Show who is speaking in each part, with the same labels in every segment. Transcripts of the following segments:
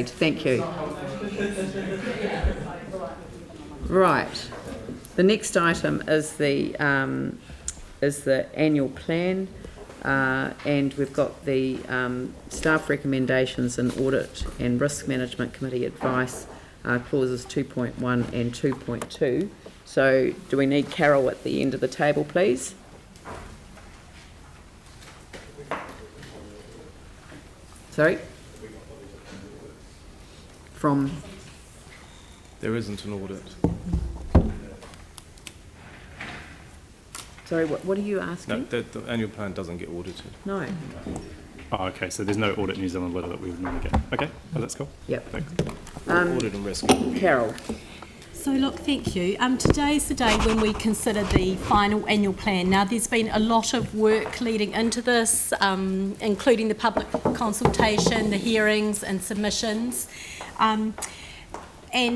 Speaker 1: Thank you. Right. The next item is the annual plan, and we've got the staff recommendations and audit and risk management committee advice, clauses 2.1 and 2.2. So do we need Carol at the end of the table, please? Sorry? From?
Speaker 2: There isn't an audit.
Speaker 1: Sorry, what are you asking?
Speaker 2: No, the annual plan doesn't get audited.
Speaker 1: No.
Speaker 3: Oh, okay, so there's no audit New Zealand letter that we would normally get. Okay, well, that's cool.
Speaker 1: Yep.
Speaker 3: Thanks.
Speaker 2: Audit and risk.
Speaker 1: Carol.
Speaker 4: So look, thank you. Today's the day when we consider the final annual plan. Now there's been a lot of work leading into this, including the public consultation, the hearings and submissions. And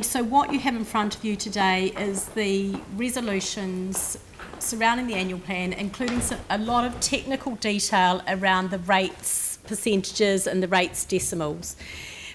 Speaker 4: so what you have in front of you today is the resolutions surrounding the annual plan, including a lot of technical detail around the rates percentages and the rates decimals.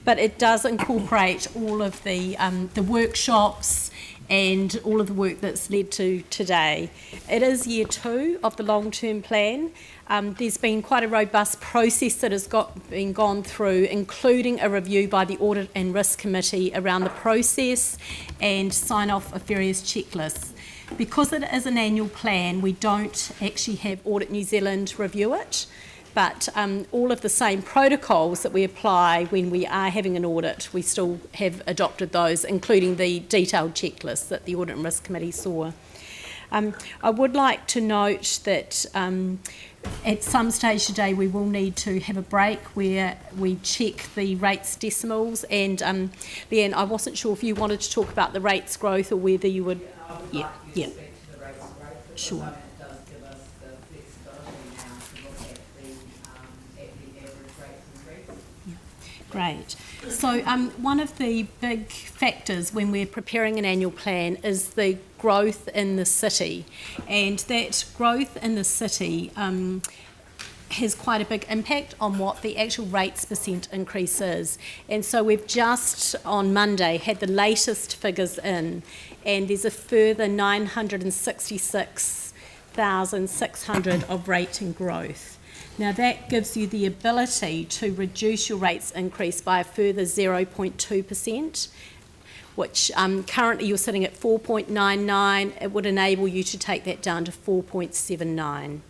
Speaker 4: But it does incorporate all of the workshops and all of the work that's led to today. It is year 2 of the long-term plan. There's been quite a robust process that has been gone through, including a review by the Audit and Risk Committee around the process and sign-off of various checklists. Because it is an annual plan, we don't actually have Audit New Zealand review it. But all of the same protocols that we apply when we are having an audit, we still have adopted those, including the detailed checklists that the Audit and Risk Committee saw. I would like to note that at some stage today we will need to have a break where we check the rates decimals. And Leanne, I wasn't sure if you wanted to talk about the rates growth or whether you would... Yeah. Sure. Great. So one of the big factors when we're preparing an annual plan is the growth in the city, and that growth in the city has quite a big impact on what the actual rates percent increase is. And so we've just on Monday had the latest figures in, and there's a further 966,600 of rating growth. Now that gives you the ability to reduce your rates increase by a further 0.2%, which currently you're sitting at 4.99. It would enable you to take that down to 4.79.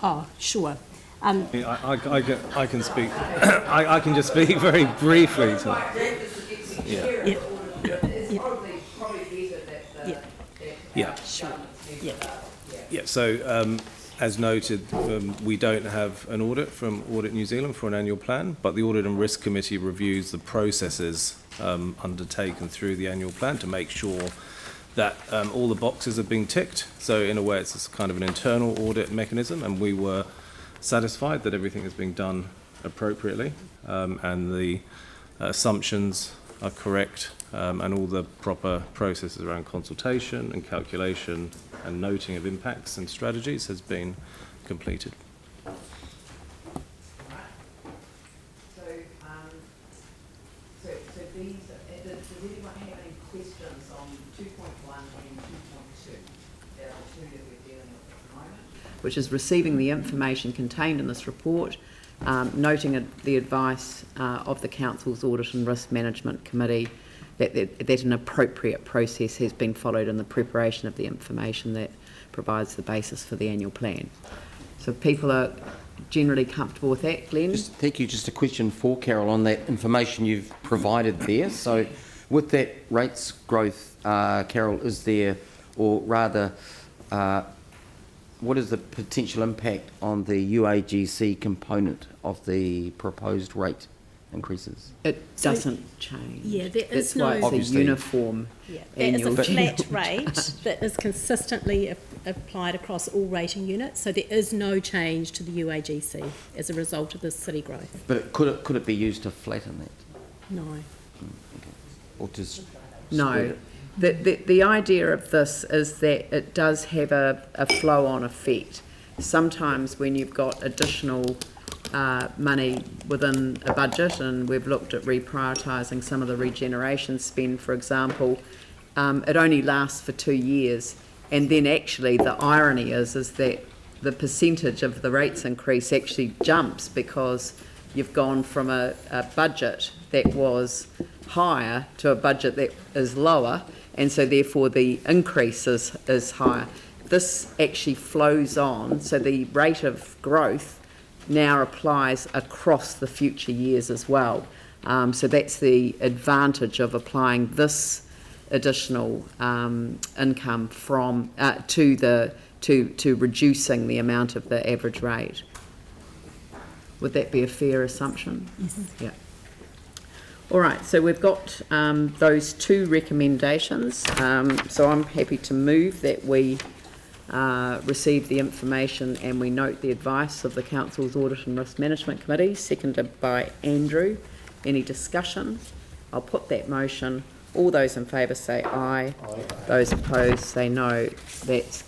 Speaker 4: Oh, sure.
Speaker 2: I can speak. I can just speak very briefly. Yeah. So, as noted, we don't have an audit from Audit New Zealand for an annual plan, but the Audit and Risk Committee reviews the processes undertaken through the annual plan to make sure that all the boxes are being ticked. So in a way it's kind of an internal audit mechanism, and we were satisfied that everything is being done appropriately and the assumptions are correct, and all the proper processes around consultation and calculation and noting of impacts and strategies has been completed.
Speaker 1: Which is receiving the information contained in this report, noting the advice of the Council's Audit and Risk Management Committee that an appropriate process has been followed in the preparation of the information that provides the basis for the annual plan. So people are generally comfortable with that, Glenn?
Speaker 5: Thank you. Just a question for Carol on that information you've provided there. So with that rates growth, Carol, is there, or rather, what is the potential impact on the UAGC component of the proposed rate increases?
Speaker 1: It doesn't change.
Speaker 4: Yeah, there is
Speaker 1: That's why it's
Speaker 4: no-
Speaker 1: a
Speaker 2: Obviously.
Speaker 1: uniform
Speaker 4: Yeah, there is
Speaker 1: annual
Speaker 4: a flat
Speaker 1: general
Speaker 4: rate that is consistently applied across all rating units, so there is no change to the UAGC as a result of the city growth.
Speaker 5: But could it be used to flatten that?
Speaker 4: No.
Speaker 5: Or to spread
Speaker 1: No.
Speaker 5: it?
Speaker 1: The idea of this is that it does have a flow-on effect. Sometimes when you've got additional money within a budget, and we've looked at reprioritising some of the regeneration spend, for example, it only lasts for 2 years. And then actually the irony is that the percentage of the rates increase actually jumps because you've gone from a budget that was higher to a budget that is lower, and so therefore the increase is higher. This actually flows on, so the rate of growth now applies across the future years as well. So that's the advantage of applying this additional income from to reducing the amount of the average rate. Would that be a fair assumption?
Speaker 4: Yes.
Speaker 1: Yeah. All right, so we've got those 2 recommendations. So I'm happy to move that we receive the information and we note the advice of the Council's Audit and Risk Management Committee, seconded by Andrew. Any discussion? I'll put that motion. All those in favour say aye. Those opposed say no. That's